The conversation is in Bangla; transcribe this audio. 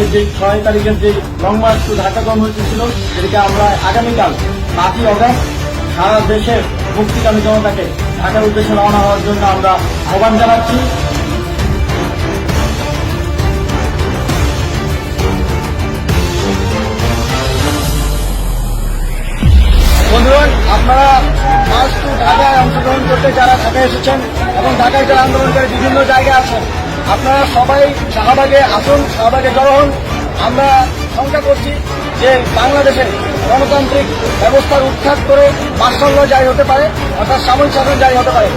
আমাদের যে 6 তারিখের যে লং মার্চ টু ঢাকা কর্মসূচি ছিল, সেটাকে আমরা আগামীকাল 5ই অগস্ট সারা দেশের মুক্তিকামী জনতাকে ঢাকার উদ্দেশ্যে রওনা হওয়ার জন্য আমরা আহ্বান জানাচ্ছি। বন্ধুগণ, আপনারা মার্চ টু ঢাকায় অংশগ্রহণ করতে যারা ঢাকায় এসেছেন এবং ঢাকায় যারা আন্দোলনকারী বিভিন্ন জায়গায় আছেন, আপনারা সবাই শাহবাগে আসুন, শাহবাগে জড়ো হন। আমরা শঙ্কা করছি যে বাংলাদেশে গণতান্ত্রিক ব্যবস্থার উৎখাত করে মার্শাল ল জারি হতে পারে, অর্থাৎ সামরিক শাসন জারি হতে পারে।